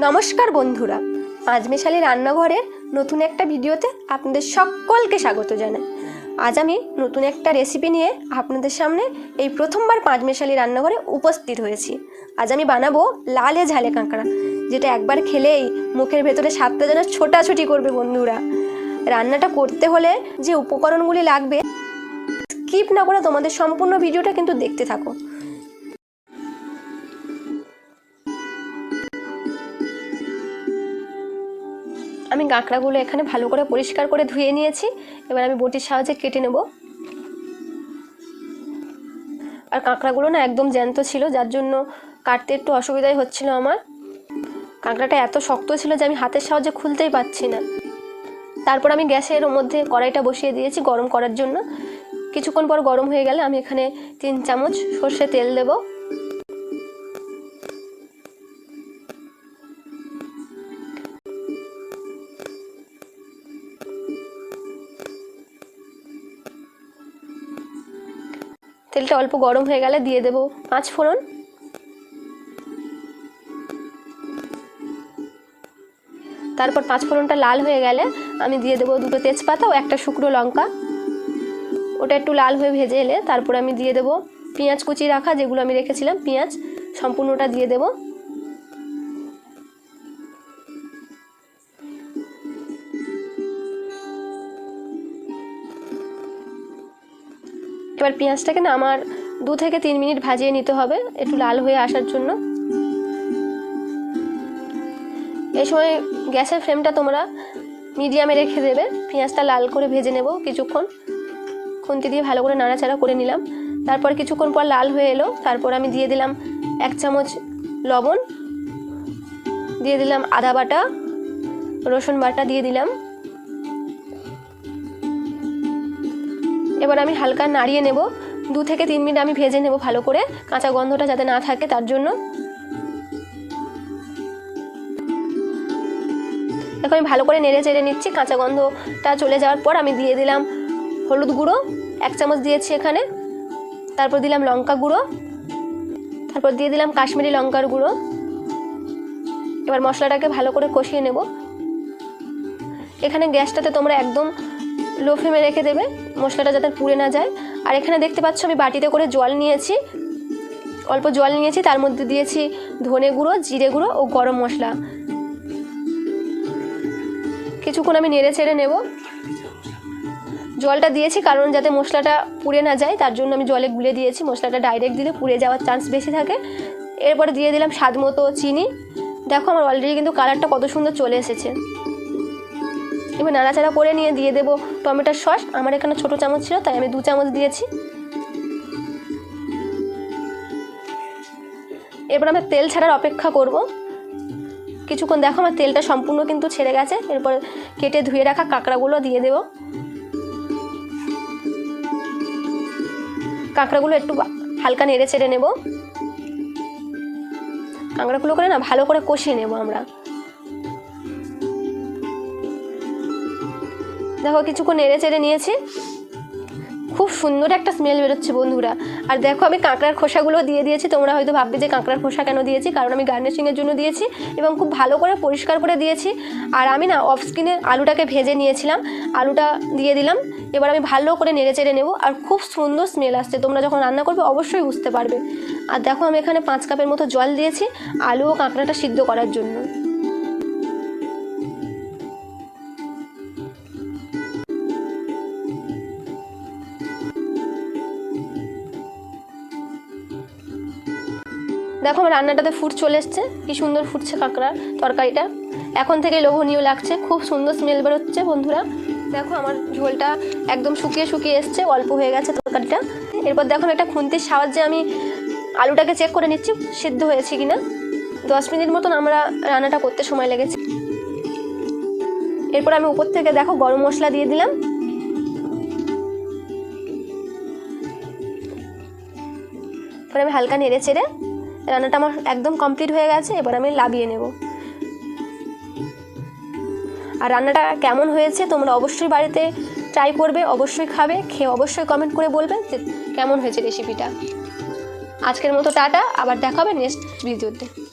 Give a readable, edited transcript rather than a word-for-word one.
নমস্কার বন্ধুরা, পাঁচমেশালি রান্নাঘরের নতুন একটা ভিডিওতে আপনাদের সকলকে স্বাগত জানাই। আজ আমি নতুন একটা রেসিপি নিয়ে আপনাদের সামনে এই প্রথমবার পাঁচমেশালি রান্নাঘরে উপস্থিত হয়েছি। আজ আমি বানাবো লালে ঝালে কাঁকড়া, যেটা একবার খেলেই মুখের ভেতরে স্বাদটা যেন ছোটাছুটি করবে। বন্ধুরা, রান্নাটা করতে হলে যে উপকরণগুলি লাগবে স্কিপ না করে তোমাদের সম্পূর্ণ ভিডিওটা কিন্তু দেখতে থাকো। আমি কাঁকড়াগুলো এখানে ভালো করে পরিষ্কার করে ধুয়ে নিয়েছি। এবার আমি বটির সাহায্যে কেটে নেব। আর কাঁকড়াগুলো না একদম জ্যান্ত ছিল, যার জন্য কাটতে একটু অসুবিধাই হচ্ছিল আমার। কাঁকড়াটা এত শক্ত ছিল যে আমি হাতের সাহায্যে খুলতেই পারছি না। তারপর আমি গ্যাসের মধ্যে কড়াইটা বসিয়ে দিয়েছি গরম করার জন্য। কিছুক্ষণ পর গরম হয়ে গেলে আমি এখানে 3 চামচ সর্ষে তেল দেব। তেলটা অল্প গরম হয়ে গেলে দিয়ে দেব 5 ফোড়ন। তারপর 5 ফোড়নটা লাল হয়ে গেলে আমি দিয়ে দেবো 2টো তেজপাতা ও একটা শুকনো লঙ্কা। ওটা একটু লাল হয়ে ভেজে এলে তারপর আমি দিয়ে দেবো পেঁয়াজ কুচি রাখা, যেগুলো আমি রেখেছিলাম পেঁয়াজ, সম্পূর্ণটা দিয়ে দেব। এবার পেঁয়াজটাকে না আমার 2 থেকে 3 মিনিট ভাজিয়ে নিতে হবে, একটু লাল হয়ে আসার জন্য। এই সময় গ্যাসের ফ্লেমটা তোমরা মিডিয়ামে রেখে দেবে। পেঁয়াজটা লাল করে ভেজে নেব কিছুক্ষণ, খুন্তি দিয়ে ভালো করে নাড়াচাড়া করে নিলাম। তারপর কিছুক্ষণ পর লাল হয়ে এলো, তারপর আমি দিয়ে দিলাম 1 চামচ লবণ, দিয়ে দিলাম আদা বাটা, রসুন বাটা দিয়ে দিলাম। এবার আমি হালকা নাড়িয়ে নেব। 2 থেকে 3 মিনিট আমি ভেজে নেব ভালো করে, কাঁচা গন্ধটা যাতে না থাকে তার জন্য। এখন আমি ভালো করে নেড়ে চেড়ে নিচ্ছি। কাঁচা গন্ধটা চলে যাওয়ার পর আমি দিয়ে দিলাম হলুদ গুঁড়ো 1 চামচ দিয়েছি এখানে। তারপর দিলাম লঙ্কা গুঁড়ো, তারপর দিয়ে দিলাম কাশ্মীরি লঙ্কার গুঁড়ো। এবার মশলাটাকে ভালো করে কষিয়ে নেব। এখানে গ্যাসটাতে তোমরা একদম লো ফ্লেমে রেখে দেবে, মশলাটা যাতে পুড়ে না যায়। আর এখানে দেখতে পাচ্ছ আমি বাটিতে করে জল নিয়েছি, অল্প জল নিয়েছি, তার মধ্যে দিয়েছি ধনে গুঁড়ো, জিরে গুঁড়ো ও গরম মশলা। কিছুক্ষণ আমি নেড়ে চেড়ে নেব। জলটা দিয়েছি কারণ যাতে মশলাটা পুড়ে না যায়, তার জন্য আমি জলে গুলে দিয়েছি। মশলাটা ডাইরেক্ট দিলে পুড়ে যাওয়ার চান্স বেশি থাকে। এরপরে দিয়ে দিলাম স্বাদ মতো চিনি। দেখো আমার অলরেডি কিন্তু কালারটা কত সুন্দর চলে এসেছে। এবার নাড়াচাড়া করে নিয়ে দিয়ে দেবো টমেটোর সস। আমার এখানে ছোটো চামচ ছিল তাই আমি 2 চামচ দিয়েছি। এরপর আমি তেল ছাড়ার অপেক্ষা করব কিছুক্ষণ। দেখো আমার তেলটা সম্পূর্ণ কিন্তু ছেড়ে গেছে। এরপর কেটে ধুয়ে রাখা কাঁকড়াগুলো দিয়ে দেব। কাঁকড়াগুলো একটু হালকা নেড়ে চেড়ে নেব। কাঁকড়াগুলো করে না ভালো করে কষিয়ে নেব আমরা। দেখো কিছুক্ষণ নেড়ে চেড়ে নিয়েছি, খুব সুন্দর একটা স্মেল বেরোচ্ছে বন্ধুরা। আর দেখো আমি কাঁকড়ার খোসাগুলো দিয়ে দিয়েছি। তোমরা হয়তো ভাববে যে কাঁকড়ার খোসা কেন দিয়েছি, কারণ আমি গার্নিশিংয়ের জন্য দিয়েছি এবং খুব ভালো করে পরিষ্কার করে দিয়েছি। আর আমি না অফ স্ক্রিনে আলুটাকে ভেজে নিয়েছিলাম, আলুটা দিয়ে দিলাম। এবার আমি ভালো করে নেড়ে চেড়ে নেব। আর খুব সুন্দর স্মেল আসছে, তোমরা যখন রান্না করবে অবশ্যই বুঝতে পারবে। আর দেখো আমি এখানে 5 কাপের মতো জল দিয়েছি আলু ও কাঁকড়াটা সিদ্ধ করার জন্য। দেখো আমার রান্নাটাতে ফুট চলে এসছে, কি সুন্দর ফুটছে কাঁকড়ার তরকারিটা। এখন থেকে লোভনীয় লাগছে, খুব সুন্দর স্মেল বেরোচ্ছে বন্ধুরা। দেখো আমার ঝোলটা একদম শুকিয়ে শুকিয়ে এসছে, অল্প হয়ে গেছে তরকারিটা। এরপর দেখো একটা খুন্তির সাহায্যে আমি আলুটাকে চেক করে নিচ্ছি সিদ্ধ হয়েছে কিনা। 10 মিনিট মতন আমরা রান্নাটা করতে সময় লেগেছে। এরপর আমি উপর থেকে দেখো গরম মশলা দিয়ে দিলাম। এবার আমি হালকা নেড়ে চেড়ে, রান্নাটা আমার একদম কমপ্লিট হয়ে গেছে। এবার আমি নামিয়ে নেব। আর রান্নাটা কেমন হয়েছে তোমরা অবশ্যই বাড়িতে ট্রাই করবে, অবশ্যই খাবে, খেয়ে অবশ্যই কমেন্ট করে বলবে যে কেমন হয়েছে রেসিপিটা। আজকের মতো টাটা, আবার দেখা হবে নেক্সট ভিডিওতে।